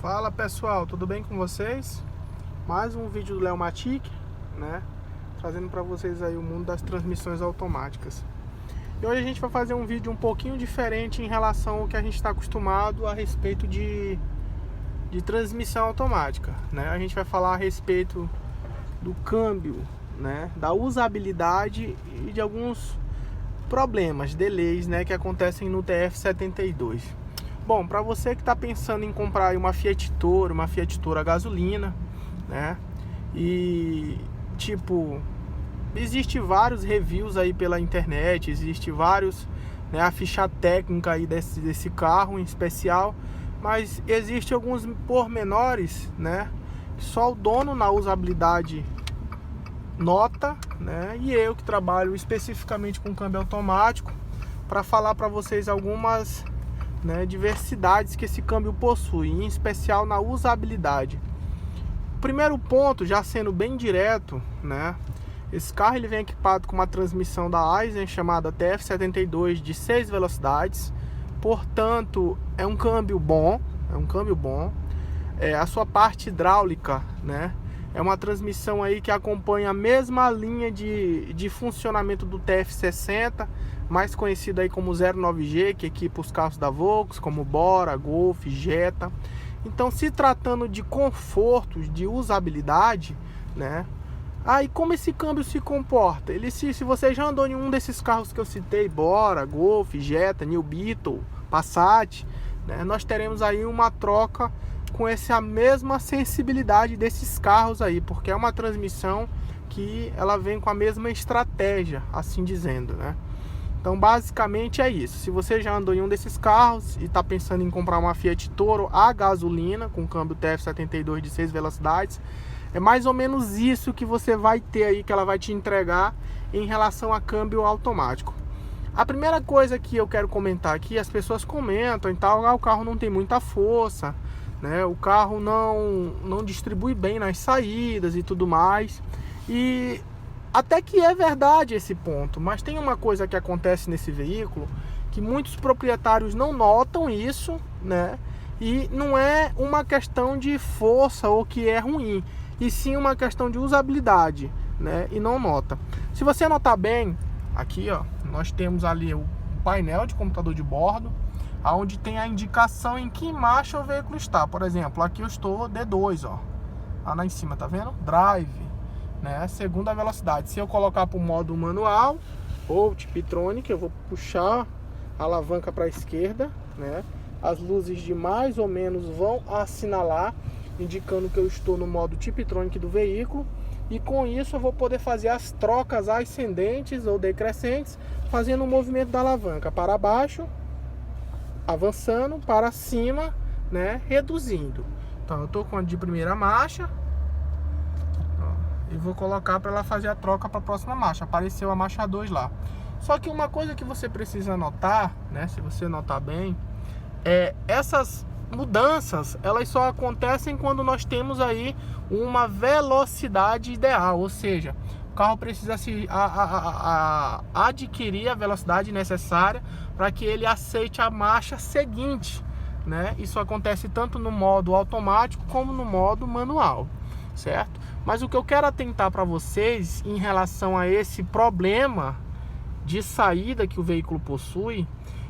Fala pessoal, tudo bem com vocês? Mais um vídeo do Leomatic, né? Trazendo para vocês aí o mundo das transmissões automáticas. E hoje a gente vai fazer um vídeo um pouquinho diferente em relação ao que a gente está acostumado a respeito de transmissão automática, né? A gente vai falar a respeito do câmbio, né? Da usabilidade e de alguns problemas, delays, né? Que acontecem no TF72. Bom, para você que está pensando em comprar uma Fiat Toro a gasolina, né? E tipo, existe vários reviews aí pela internet, existe vários, né, a ficha técnica aí desse carro em especial, mas existe alguns pormenores, né, que só o dono na usabilidade nota, né? E eu que trabalho especificamente com câmbio automático para falar para vocês algumas, né, diversidades que esse câmbio possui, em especial na usabilidade. Primeiro ponto, já sendo bem direto, né, esse carro ele vem equipado com uma transmissão da Aisin chamada TF72 de 6 velocidades, portanto é um câmbio bom, a sua parte hidráulica, né, é uma transmissão aí que acompanha a mesma linha de funcionamento do TF60, mais conhecido aí como 09G, que equipa os carros da Volks, como Bora, Golf, Jetta. Então, se tratando de conforto, de usabilidade, né? E como esse câmbio se comporta? Se você já andou em um desses carros que eu citei, Bora, Golf, Jetta, New Beetle, Passat, né? Nós teremos aí uma troca com essa mesma sensibilidade desses carros aí, porque é uma transmissão que ela vem com a mesma estratégia, assim dizendo, né? Então basicamente é isso. Se você já andou em um desses carros e está pensando em comprar uma Fiat Toro a gasolina com câmbio TF72 de 6 velocidades, é mais ou menos isso que você vai ter aí, que ela vai te entregar em relação a câmbio automático. A primeira coisa que eu quero comentar aqui, as pessoas comentam e tal, o carro não tem muita força, né? O carro não distribui bem nas saídas e tudo mais. E até que é verdade esse ponto, mas tem uma coisa que acontece nesse veículo que muitos proprietários não notam isso, né? E não é uma questão de força ou que é ruim, e sim uma questão de usabilidade, né? E não nota. Se você notar bem, aqui ó, nós temos ali o painel de computador de bordo, onde tem a indicação em que marcha o veículo está. Por exemplo, aqui eu estou D2, ó, lá em cima, tá vendo? Drive, né? Segunda velocidade. Se eu colocar para o modo manual ou Tiptronic, eu vou puxar a alavanca para a esquerda, né? As luzes de mais ou menos vão assinalar, indicando que eu estou no modo Tiptronic do veículo, e com isso eu vou poder fazer as trocas ascendentes ou decrescentes, fazendo o movimento da alavanca para baixo, avançando, para cima, né, reduzindo. Então eu estou com a de primeira marcha, e vou colocar para ela fazer a troca para a próxima marcha. Apareceu a marcha 2 lá. Só que uma coisa que você precisa notar, né, se você notar bem, essas mudanças, elas só acontecem quando nós temos aí uma velocidade ideal, ou seja, o carro precisa adquirir a velocidade necessária para que ele aceite a marcha seguinte, né? Isso acontece tanto no modo automático como no modo manual, certo? Mas o que eu quero atentar para vocês em relação a esse problema de saída que o veículo possui,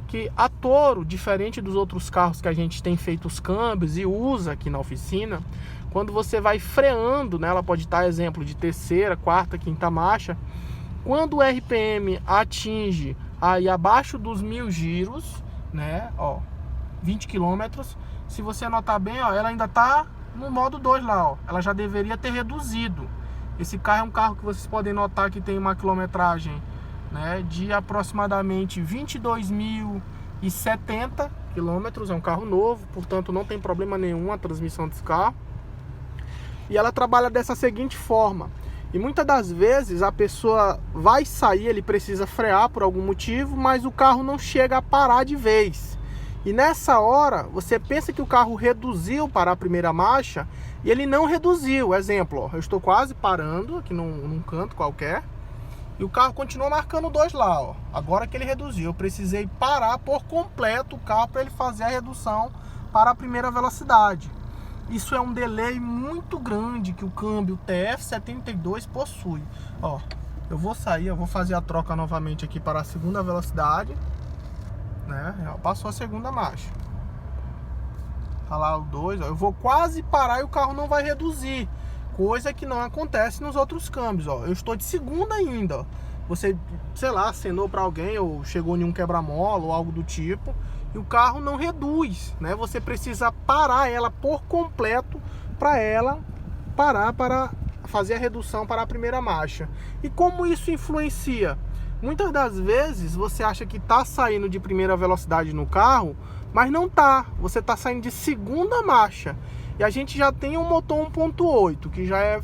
que a Toro, diferente dos outros carros que a gente tem feito os câmbios e usa aqui na oficina, quando você vai freando, né, ela pode estar, exemplo, de terceira, quarta, quinta marcha, quando o RPM atinge aí abaixo dos 1000 giros, né, ó, 20 km, se você notar bem, ó, ela ainda está no modo 2 lá, ó, ela já deveria ter reduzido. Esse carro é um carro que vocês podem notar que tem uma quilometragem, né, de aproximadamente 22.070 quilômetros, é um carro novo, portanto não tem problema nenhum a transmissão desse carro. E ela trabalha dessa seguinte forma: e muitas das vezes a pessoa vai sair, ele precisa frear por algum motivo, mas o carro não chega a parar de vez. E nessa hora, você pensa que o carro reduziu para a primeira marcha, e ele não reduziu. Exemplo, ó, eu estou quase parando aqui num canto qualquer, e o carro continua marcando 2 lá, ó. Agora que ele reduziu, eu precisei parar por completo o carro para ele fazer a redução para a primeira velocidade. Isso é um delay muito grande que o câmbio TF72 possui. Ó, eu vou sair, eu vou fazer a troca novamente aqui para a segunda velocidade, né? Passou a segunda marcha. Tá lá o 2, ó. Eu vou quase parar e o carro não vai reduzir, coisa que não acontece nos outros câmbios, ó. Eu estou de segunda ainda, ó. Você, sei lá, acenou para alguém ou chegou em um quebra-mola ou algo do tipo, e o carro não reduz, né? Você precisa parar ela por completo para ela parar para fazer a redução para a primeira marcha. E como isso influencia? Muitas das vezes você acha que está saindo de primeira velocidade no carro, mas não tá. Você está saindo de segunda marcha. E a gente já tem um motor 1.8, que já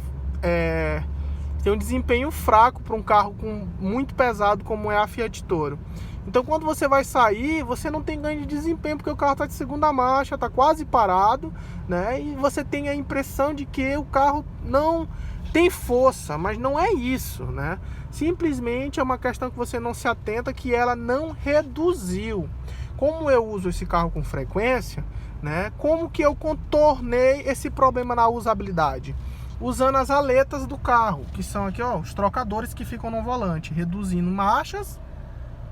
tem um desempenho fraco para um carro muito pesado como é a Fiat Toro. Então quando você vai sair, você não tem ganho de desempenho, porque o carro está de segunda marcha, está quase parado, né? E você tem a impressão de que o carro não tem força, mas não é isso, né? Simplesmente é uma questão que você não se atenta, que ela não reduziu. Como eu uso esse carro com frequência, né? Como que eu contornei esse problema na usabilidade? Usando as aletas do carro, que são aqui, ó, os trocadores que ficam no volante, reduzindo marchas,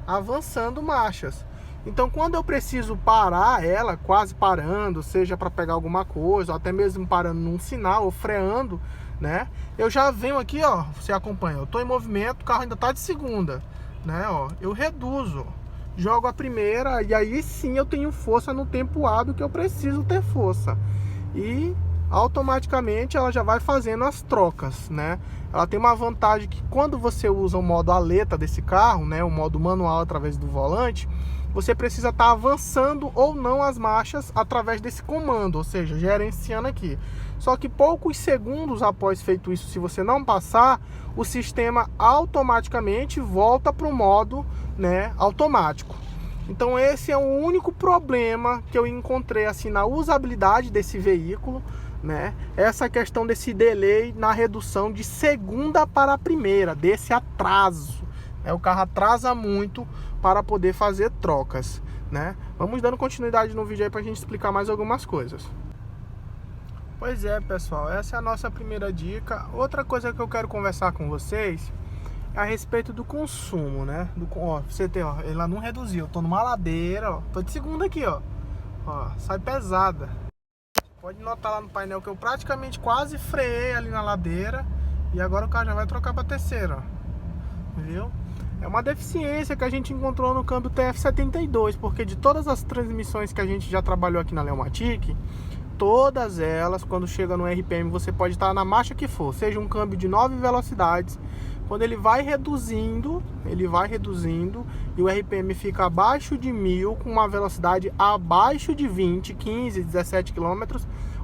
avançando marchas. Então quando eu preciso parar ela, quase parando, seja para pegar alguma coisa, ou até mesmo parando num sinal ou freando, né? Eu já venho aqui, ó, você acompanha, eu tô em movimento, o carro ainda tá de segunda, né? Ó, eu reduzo, jogo a primeira e aí sim eu tenho força no tempo hábil que eu preciso ter força. E automaticamente ela já vai fazendo as trocas, né? Ela tem uma vantagem que quando você usa o modo aleta desse carro, né, o modo manual através do volante, você precisa estar avançando ou não as marchas através desse comando, ou seja, gerenciando aqui. Só que poucos segundos após feito isso, se você não passar, o sistema automaticamente volta para o modo, né, automático. Então esse é o único problema que eu encontrei assim na usabilidade desse veículo, né? Essa questão desse delay na redução de segunda para a primeira, desse atraso, né? O carro atrasa muito para poder fazer trocas, né? Vamos dando continuidade no vídeo aí para a gente explicar mais algumas coisas. Pois é, pessoal, essa é a nossa primeira dica. Outra coisa que eu quero conversar com vocês a respeito do consumo, né? Ó, você tem, ó, ela não reduziu. Eu tô numa ladeira, ó. Tô de segunda aqui, ó. Ó, sai pesada. Pode notar lá no painel que eu praticamente quase freiei ali na ladeira. E agora o carro já vai trocar pra terceira, ó. Viu? É uma deficiência que a gente encontrou no câmbio TF72, porque de todas as transmissões que a gente já trabalhou aqui na Leomatic, todas elas, quando chega no RPM, você pode estar na marcha que for, seja um câmbio de 9 velocidades, quando ele vai reduzindo e o RPM fica abaixo de 1000, com uma velocidade abaixo de 20, 15, 17 km,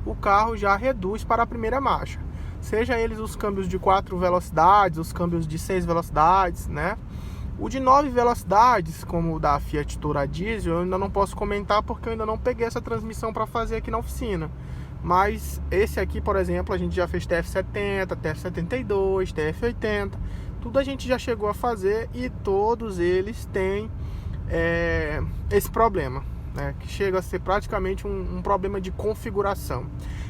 o carro já reduz para a primeira marcha. Seja eles os câmbios de 4 velocidades, os câmbios de 6 velocidades, né? O de 9 velocidades, como o da Fiat Toro a diesel, eu ainda não posso comentar porque eu ainda não peguei essa transmissão para fazer aqui na oficina. Mas esse aqui, por exemplo, a gente já fez TF70, TF72, TF80, tudo a gente já chegou a fazer e todos eles têm esse problema, né, que chega a ser praticamente um problema de configuração.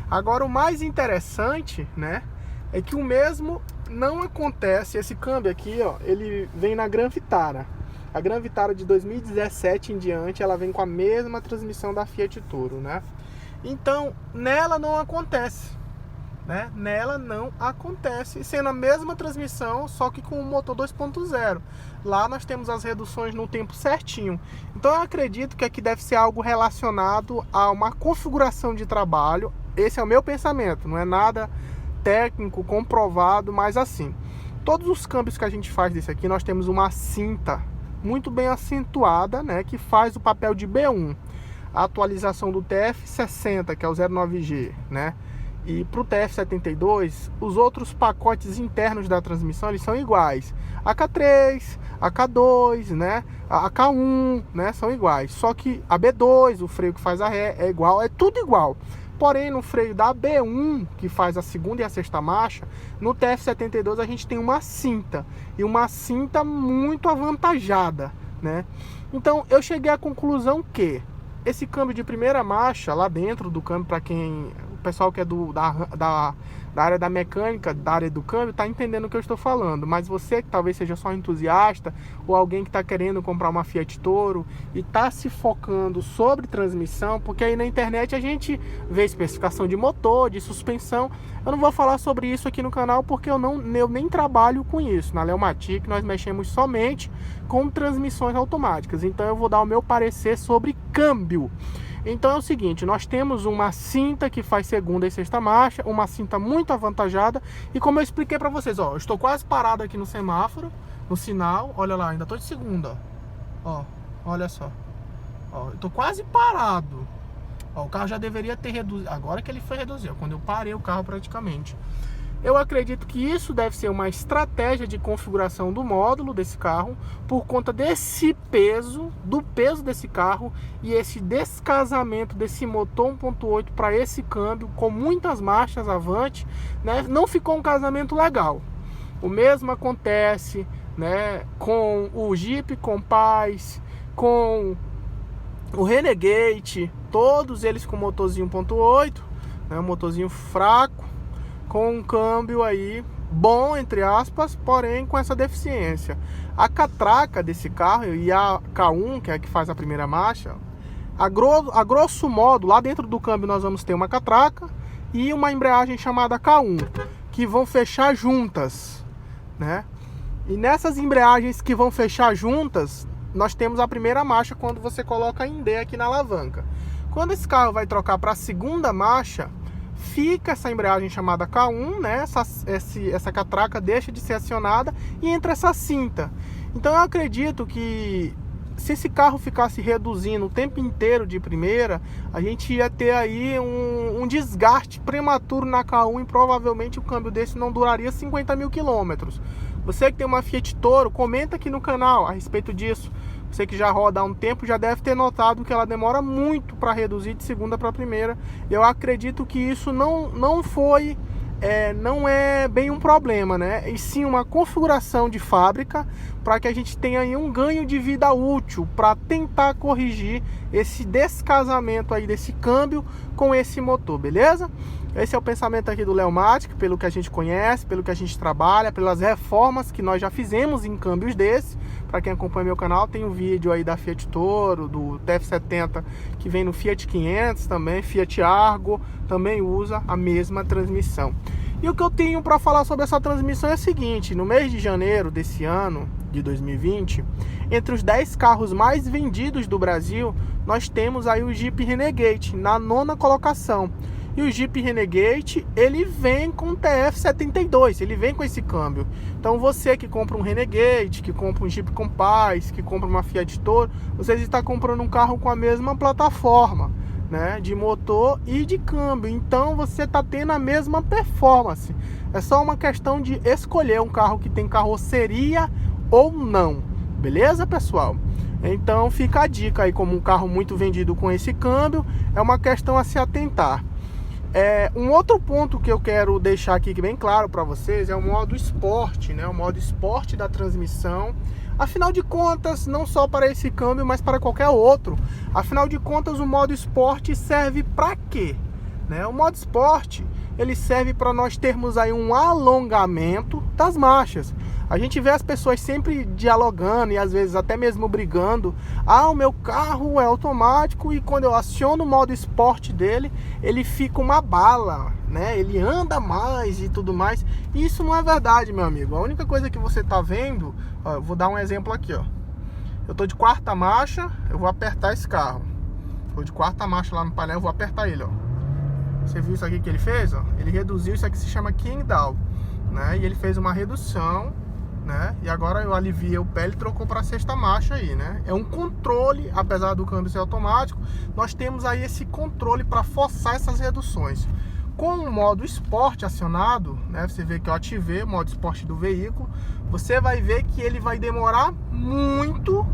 Agora o mais interessante, né, é que o mesmo não acontece. Esse câmbio aqui, ó, ele vem na Gran Vitara. A Gran Vitara de 2017 em diante, ela vem com a mesma transmissão da Fiat Toro, né? Então, nela não acontece, né? Nela não acontece, sendo a mesma transmissão, só que com o motor 2.0. Lá nós temos as reduções no tempo certinho. Então eu acredito que aqui deve ser algo relacionado a uma configuração de trabalho. Esse é o meu pensamento, não é nada técnico, comprovado, mas assim, todos os câmbios que a gente faz desse aqui, nós temos uma cinta muito bem acentuada, né, que faz o papel de B1. A atualização do TF60, que é o 09G, né, e para o TF72, os outros pacotes internos da transmissão, eles são iguais. A K3, a K2, né, a K1, né, são iguais. Só que a B2, o freio que faz a ré, é igual, é tudo igual. Porém, no freio da B1, que faz a segunda e a sexta marcha, no TF72 a gente tem uma cinta. E uma cinta muito avantajada, né? Então, eu cheguei à conclusão que esse câmbio de primeira marcha, lá dentro do câmbio, para quem pessoal que é da área da mecânica, da área do câmbio, tá entendendo o que eu estou falando. Mas você que talvez seja só entusiasta, ou alguém que está querendo comprar uma Fiat Toro e tá se focando sobre transmissão, porque aí na internet a gente vê especificação de motor, de suspensão. Eu não vou falar sobre isso aqui no canal porque eu nem trabalho com isso. Na Leomatic nós mexemos somente com transmissões automáticas. Então eu vou dar o meu parecer sobre câmbio. Então é o seguinte, nós temos uma cinta que faz segunda e sexta marcha, uma cinta muito avantajada, e como eu expliquei para vocês, ó, eu estou quase parado aqui no semáforo, no sinal, olha lá, ainda estou de segunda, ó, olha só, ó, eu estou quase parado, ó, o carro já deveria ter reduzido, agora que ele foi reduzir, quando eu parei o carro praticamente. Eu acredito que isso deve ser uma estratégia de configuração do módulo desse carro por conta desse peso, do peso desse carro e esse descasamento desse motor 1.8 para esse câmbio com muitas marchas avante, né? Não ficou um casamento legal. O mesmo acontece, né, com o Jeep Compass, com o Renegade, todos eles com motorzinho 1.8, né, um motorzinho fraco, com um câmbio aí bom, entre aspas, porém com essa deficiência. A catraca desse carro e a K1, que é a que faz a primeira marcha, a grosso modo, lá dentro do câmbio nós vamos ter uma catraca e uma embreagem chamada K1, que vão fechar juntas, né? E nessas embreagens que vão fechar juntas, nós temos a primeira marcha quando você coloca em D aqui na alavanca. Quando esse carro vai trocar para a segunda marcha, fica essa embreagem chamada K1, né? Essa catraca deixa de ser acionada e entra essa cinta. Então eu acredito que se esse carro ficasse reduzindo o tempo inteiro de primeira, a gente ia ter aí um desgaste prematuro na K1 e provavelmente o câmbio desse não duraria 50 mil quilômetros. Você que tem uma Fiat Toro, comenta aqui no canal a respeito disso. Você que já roda há um tempo já deve ter notado que ela demora muito para reduzir de segunda para primeira. Eu acredito que isso não é bem um problema, né? E sim uma configuração de fábrica para que a gente tenha aí um ganho de vida útil para tentar corrigir esse descasamento aí desse câmbio com esse motor, beleza? Esse é o pensamento aqui do Leomatic, pelo que a gente conhece, pelo que a gente trabalha, pelas reformas que nós já fizemos em câmbios desse. Para quem acompanha meu canal, tem um vídeo aí da Fiat Toro, do TF70, que vem no Fiat 500 também, Fiat Argo, também usa a mesma transmissão. E o que eu tenho para falar sobre essa transmissão é o seguinte: no mês de janeiro desse ano, de 2020, entre os 10 carros mais vendidos do Brasil, nós temos aí o Jeep Renegade, na 9ª colocação. E o Jeep Renegade, ele vem com TF72, ele vem com esse câmbio. Então você que compra um Renegade, que compra um Jeep Compass, que compra uma Fiat Toro, você está comprando um carro com a mesma plataforma, né, de motor e de câmbio. Então você está tendo a mesma performance. É só uma questão de escolher um carro que tem carroceria ou não. Beleza, pessoal? Então fica a dica aí, como um carro muito vendido com esse câmbio, é uma questão a se atentar. Um outro ponto que eu quero deixar aqui bem claro para vocês é o modo esporte, né? O modo esporte da transmissão. Afinal de contas, não só para esse câmbio, mas para qualquer outro. Afinal de contas, o modo esporte serve para quê? Né? O modo esporte, ele serve para nós termos aí um alongamento das marchas. A gente vê as pessoas sempre dialogando e às vezes até mesmo brigando. Ah, o meu carro é automático e quando eu aciono o modo esporte dele, ele fica uma bala, né? Ele anda mais e tudo mais. E isso não é verdade, meu amigo. A única coisa que você tá vendo, ó, eu vou dar um exemplo aqui, ó. Eu tô de 4ª marcha, eu vou apertar esse carro. Tô de 4ª marcha lá no painel, eu vou apertar ele, ó. Você viu isso aqui que ele fez, ó? Ele reduziu, isso aqui se chama King Down, né? E ele fez uma redução, né? E agora eu aliviei o pé, ele trocou para a 6ª marcha aí, né? É um controle, apesar do câmbio ser automático, nós temos aí esse controle para forçar essas reduções. Com o modo esporte acionado, né? Você vê que eu ativei o modo esporte do veículo, você vai ver que ele vai demorar muito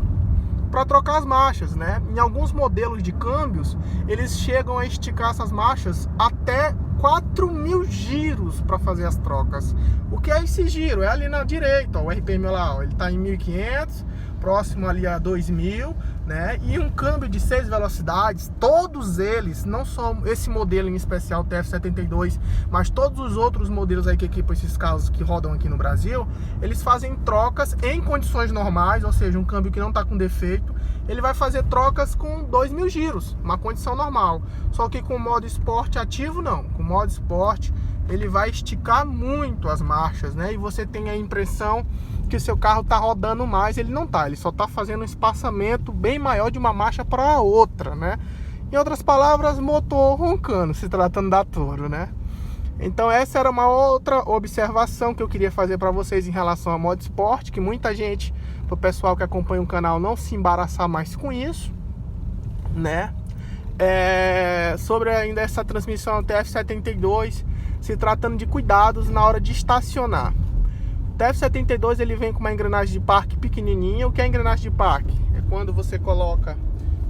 para trocar as marchas, né? Em alguns modelos de câmbios, eles chegam a esticar essas marchas até 4.000 giros para fazer as trocas. O que é esse giro? É ali na direita, ó, o RPM lá, ó, ele está em 1.500, próximo ali a 2.000, né? E um câmbio de 6 velocidades, todos eles, não só esse modelo em especial, TF72, mas todos os outros modelos aí que equipam esses carros que rodam aqui no Brasil, eles fazem trocas em condições normais, ou seja, um câmbio que não está com defeito, ele vai fazer trocas com 2.000 giros, uma condição normal. Só que com o modo esporte ativo, não. Com o modo esporte, ele vai esticar muito as marchas, né? E você tem a impressão que o seu carro está rodando mais. Ele não está, ele só está fazendo um espaçamento bem maior de uma marcha para a outra, né? Em outras palavras, motor roncando, se tratando da Toro, né? Então essa era uma outra observação que eu queria fazer para vocês em relação ao modo esporte, que muita gente, o pessoal que acompanha o canal, não se embaraçar mais com isso, né? Sobre ainda essa transmissão TF72, se tratando de cuidados na hora de estacionar. O TF72 ele vem com uma engrenagem de parque pequenininha. O que é engrenagem de parque? É quando você coloca,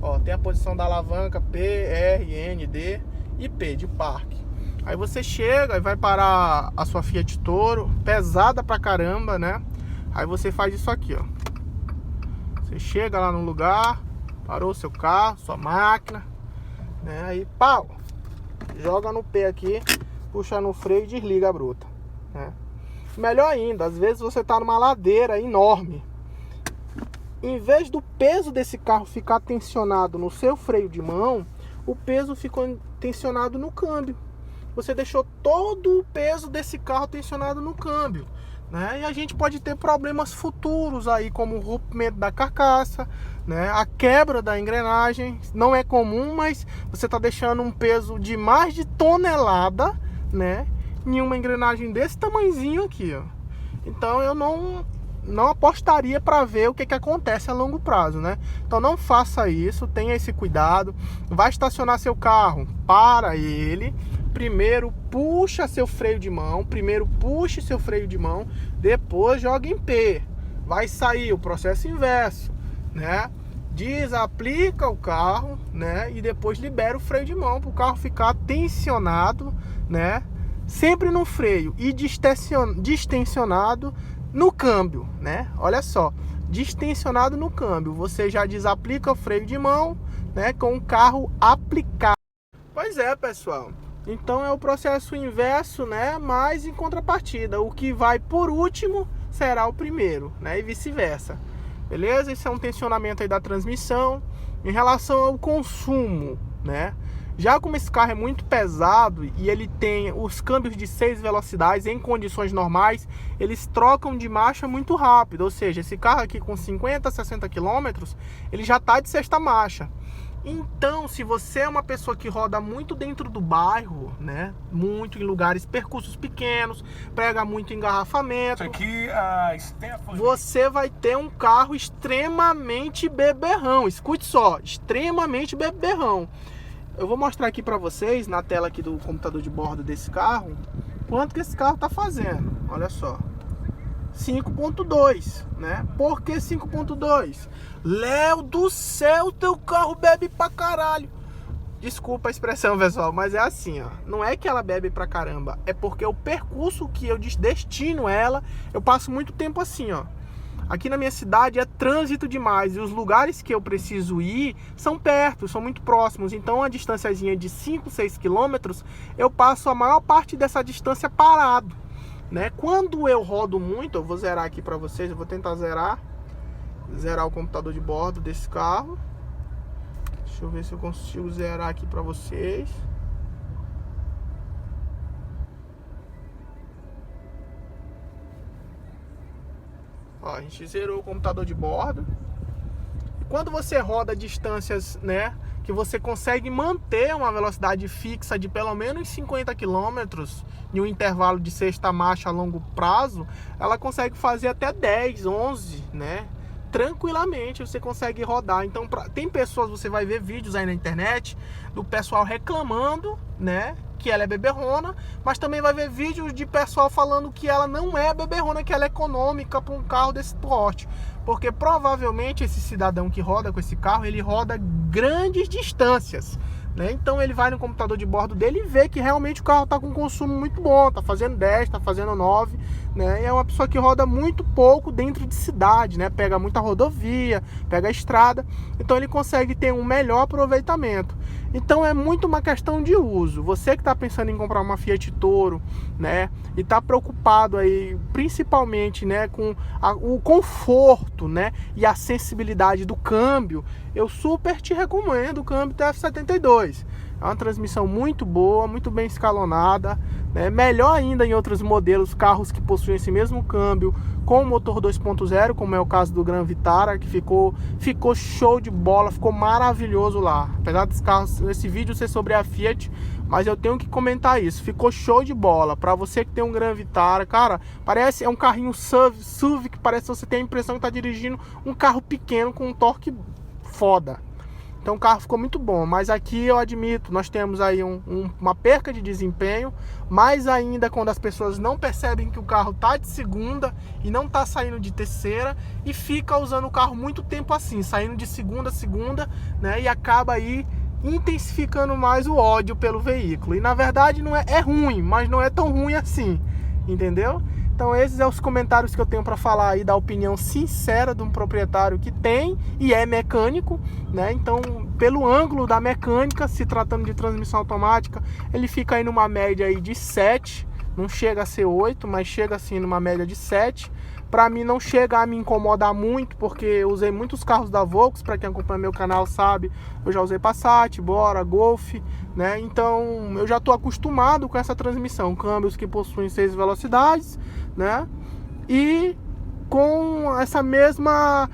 ó, tem a posição da alavanca P, R, N, D e P de parque. Aí você chega e vai parar a sua Fiat Toro, pesada pra caramba, né? Aí você faz isso aqui, ó. Você chega lá no lugar, parou seu carro, sua máquina, né? Aí, pau! Joga no pé aqui, puxa no freio e desliga a bruta, né? Melhor ainda, às vezes você tá numa ladeira enorme. Em vez do peso desse carro ficar tensionado no seu freio de mão, o peso ficou tensionado no câmbio. Você deixou todo o peso desse carro tensionado no câmbio, né? E a gente pode ter problemas futuros aí, como o rompimento da carcaça, né? A quebra da engrenagem. Não é comum, mas você está deixando um peso de mais de tonelada, né, em uma engrenagem desse tamanhozinho aqui, ó. Então eu não apostaria para ver o que acontece a longo prazo, né? Então não faça isso, tenha esse cuidado. Vai estacionar seu carro, para ele. Primeiro puxa seu freio de mão, depois joga em P. Vai sair o processo inverso, né? Desaplica o carro, né? E depois libera o freio de mão para o carro ficar tensionado, né? Sempre no freio e distensionado no câmbio, né? Olha só, distensionado no câmbio. Você já desaplica o freio de mão, né? Com o carro aplicado. Pois é, pessoal. Então é o processo inverso, né? Mas em contrapartida, o que vai por último será o primeiro, né? E vice-versa. Beleza? Esse é um tensionamento aí da transmissão. Em relação ao consumo, né? Já como esse carro é muito pesado e ele tem os câmbios de 6 velocidades em condições normais, eles trocam de marcha muito rápido. Ou seja, esse carro aqui com 50, 60 km, ele já está de sexta marcha. Então, se você é uma pessoa que roda muito dentro do bairro, né, muito em lugares, percursos pequenos, pega muito engarrafamento, você vai ter um carro extremamente beberrão. Escute só, extremamente beberrão. Eu vou mostrar aqui para vocês, na tela aqui do computador de bordo desse carro, quanto que esse carro está fazendo. Olha só, 5.2, né? Por que 5.2? Léo do céu, teu carro bebe pra caralho. Desculpa a expressão, pessoal, mas é assim, ó. Não é que ela bebe pra caramba, é porque o percurso que eu destino ela, eu passo muito tempo assim, ó. Aqui na minha cidade é trânsito demais e os lugares que eu preciso ir são perto, são muito próximos. Então a distânciazinha de 5, 6 quilômetros, eu passo a maior parte dessa distância parado, né? Quando eu rodo muito, eu vou zerar aqui para vocês, eu vou tentar zerar o computador de bordo desse carro. Deixa eu ver se eu consigo zerar aqui para vocês. Ó, a gente zerou o computador de bordo. E quando você roda distâncias, né, que você consegue manter uma velocidade fixa de pelo menos 50 km em um intervalo de sexta marcha a longo prazo, ela consegue fazer até 10, 11, né? Tranquilamente você consegue rodar. Então tem pessoas, você vai ver vídeos aí na internet do pessoal reclamando, né, que ela é beberrona, mas também vai ver vídeos de pessoal falando que ela não é beberrona, que ela é econômica para um carro desse porte, porque provavelmente esse cidadão que roda com esse carro, ele roda grandes distâncias, né? Então ele vai no computador de bordo dele e vê que realmente o carro está com um consumo muito bom, está fazendo 10, está fazendo 9, né? É uma pessoa que roda muito pouco dentro de cidade, né? Pega muita rodovia, pega a estrada, então ele consegue ter um melhor aproveitamento. Então é muito uma questão de uso. Você que está pensando em comprar uma Fiat Toro, né? E está preocupado aí, principalmente, né, com o conforto, né? E a sensibilidade do câmbio, eu super te recomendo o câmbio TF72. É uma transmissão muito boa, muito bem escalonada, né? Melhor ainda em outros modelos, carros que possuem esse mesmo câmbio com motor 2.0, como é o caso do Gran Vitara, que ficou show de bola, ficou maravilhoso lá. Apesar desse carro, esse vídeo ser sobre a Fiat, mas eu tenho que comentar isso, ficou show de bola. Para você que tem um Gran Vitara, cara, é um carrinho SUV que parece que você tem a impressão que tá dirigindo um carro pequeno com um torque foda. Então o carro ficou muito bom, mas aqui eu admito, nós temos aí uma perca de desempenho, mais ainda quando as pessoas não percebem que o carro tá de segunda e não tá saindo de terceira e fica usando o carro muito tempo assim, saindo de segunda a segunda, né, e acaba aí intensificando mais o ódio pelo veículo. E na verdade não é ruim, mas não é tão ruim assim, entendeu? Então esses são os comentários que eu tenho para falar aí da opinião sincera de um proprietário que tem e é mecânico, né? Então, pelo ângulo da mecânica, se tratando de transmissão automática, ele fica aí numa média aí de 7, não chega a ser 8, mas chega assim numa média de 7. Para mim não chega a me incomodar muito, porque eu usei muitos carros da Volks, para quem acompanha meu canal sabe, eu já usei Passat, Bora, Golf, né? Então eu já estou acostumado com essa transmissão, câmbios que possuem 6 velocidades, né? E com essa mesma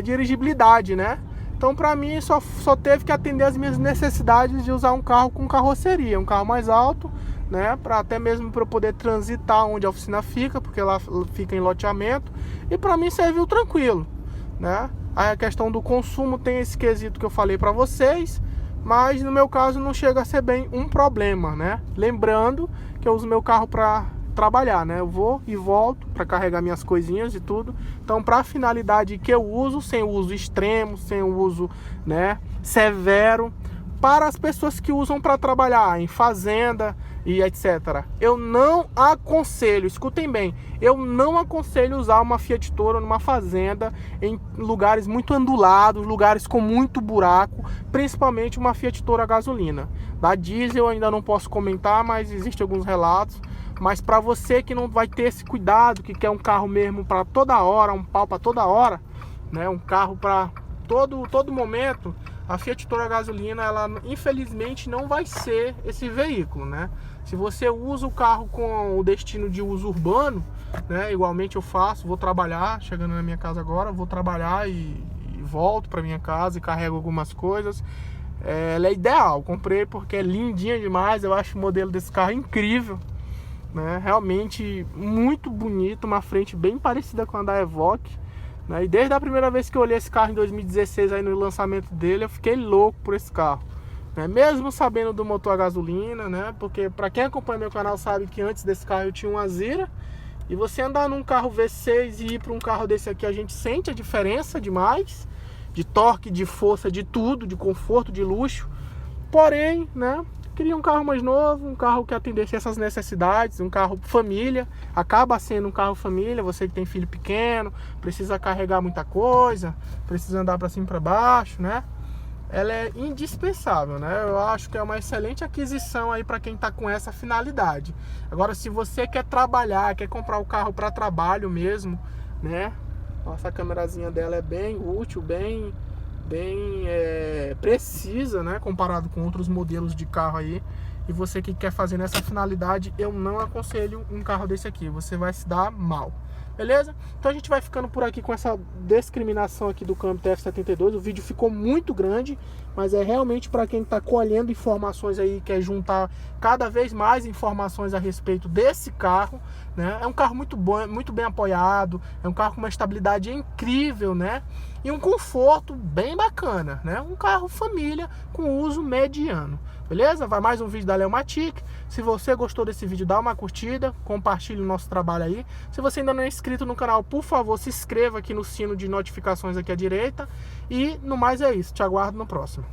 dirigibilidade, né? Então para mim só teve que atender as minhas necessidades de usar um carro com carroceria, um carro mais alto, né, até mesmo para eu poder transitar onde a oficina fica, porque lá fica em loteamento, e para mim serviu tranquilo, né? Aí a questão do consumo tem esse quesito que eu falei para vocês, mas no meu caso não chega a ser bem um problema, né? Lembrando que eu uso meu carro para trabalhar, né? Eu vou e volto para carregar minhas coisinhas e tudo. Então, para a finalidade que eu uso, sem o uso extremo, sem o uso, né, severo, para as pessoas que usam para trabalhar em fazenda e etc. Eu não aconselho, escutem bem, eu não aconselho usar uma Fiat Toro numa fazenda, em lugares muito ondulados, lugares com muito buraco, principalmente uma Fiat Toro a gasolina. Da diesel eu ainda não posso comentar, mas existem alguns relatos. Mas para você que não vai ter esse cuidado, que quer um carro mesmo para toda hora, um pau para toda hora, né, um carro para todo momento, a Fiat Toro a gasolina, ela infelizmente não vai ser esse veículo, né? Se você usa o carro com o destino de uso urbano, né, igualmente eu faço, vou trabalhar, chegando na minha casa agora, vou trabalhar e volto para minha casa e carrego algumas coisas. Ela é ideal, comprei porque é lindinha demais, eu acho o modelo desse carro incrível, né? Realmente muito bonito, uma frente bem parecida com a da Evoque, né? E desde a primeira vez que eu olhei esse carro em 2016 aí no lançamento dele, eu fiquei louco por esse carro, né? Mesmo sabendo do motor a gasolina, né? Porque para quem acompanha meu canal sabe que antes desse carro eu tinha um Azira, e você andar num carro V6 e ir para um carro desse aqui, a gente sente a diferença demais, de torque, de força, de tudo, de conforto, de luxo. Porém, né, queria um carro mais novo, um carro que atendesse essas necessidades, um carro família. Acaba sendo um carro família, você que tem filho pequeno, precisa carregar muita coisa, precisa andar para cima e para baixo, né? Ela é indispensável, né? Eu acho que é uma excelente aquisição aí para quem tá com essa finalidade. Agora, se você quer trabalhar, quer comprar o carro para trabalho mesmo, né? Nossa, a câmerazinha dela é bem útil, bem precisa, né, comparado com outros modelos de carro aí. E você que quer fazer nessa finalidade, eu não aconselho um carro desse aqui, você vai se dar mal. Beleza? Então a gente vai ficando por aqui com essa discriminação aqui do câmbio TF72. O vídeo ficou muito grande, mas é realmente para quem está colhendo informações aí, quer juntar cada vez mais informações a respeito desse carro, né? É um carro muito bom, muito bem apoiado, é um carro com uma estabilidade incrível, né? E um conforto bem bacana, né? Um carro família com uso mediano. Beleza? Vai mais um vídeo da Leomatic. Se você gostou desse vídeo, dá uma curtida, compartilhe o nosso trabalho aí. Se você ainda não é inscrito no canal, por favor, se inscreva aqui no sino de notificações aqui à direita. E no mais é isso, te aguardo no próximo.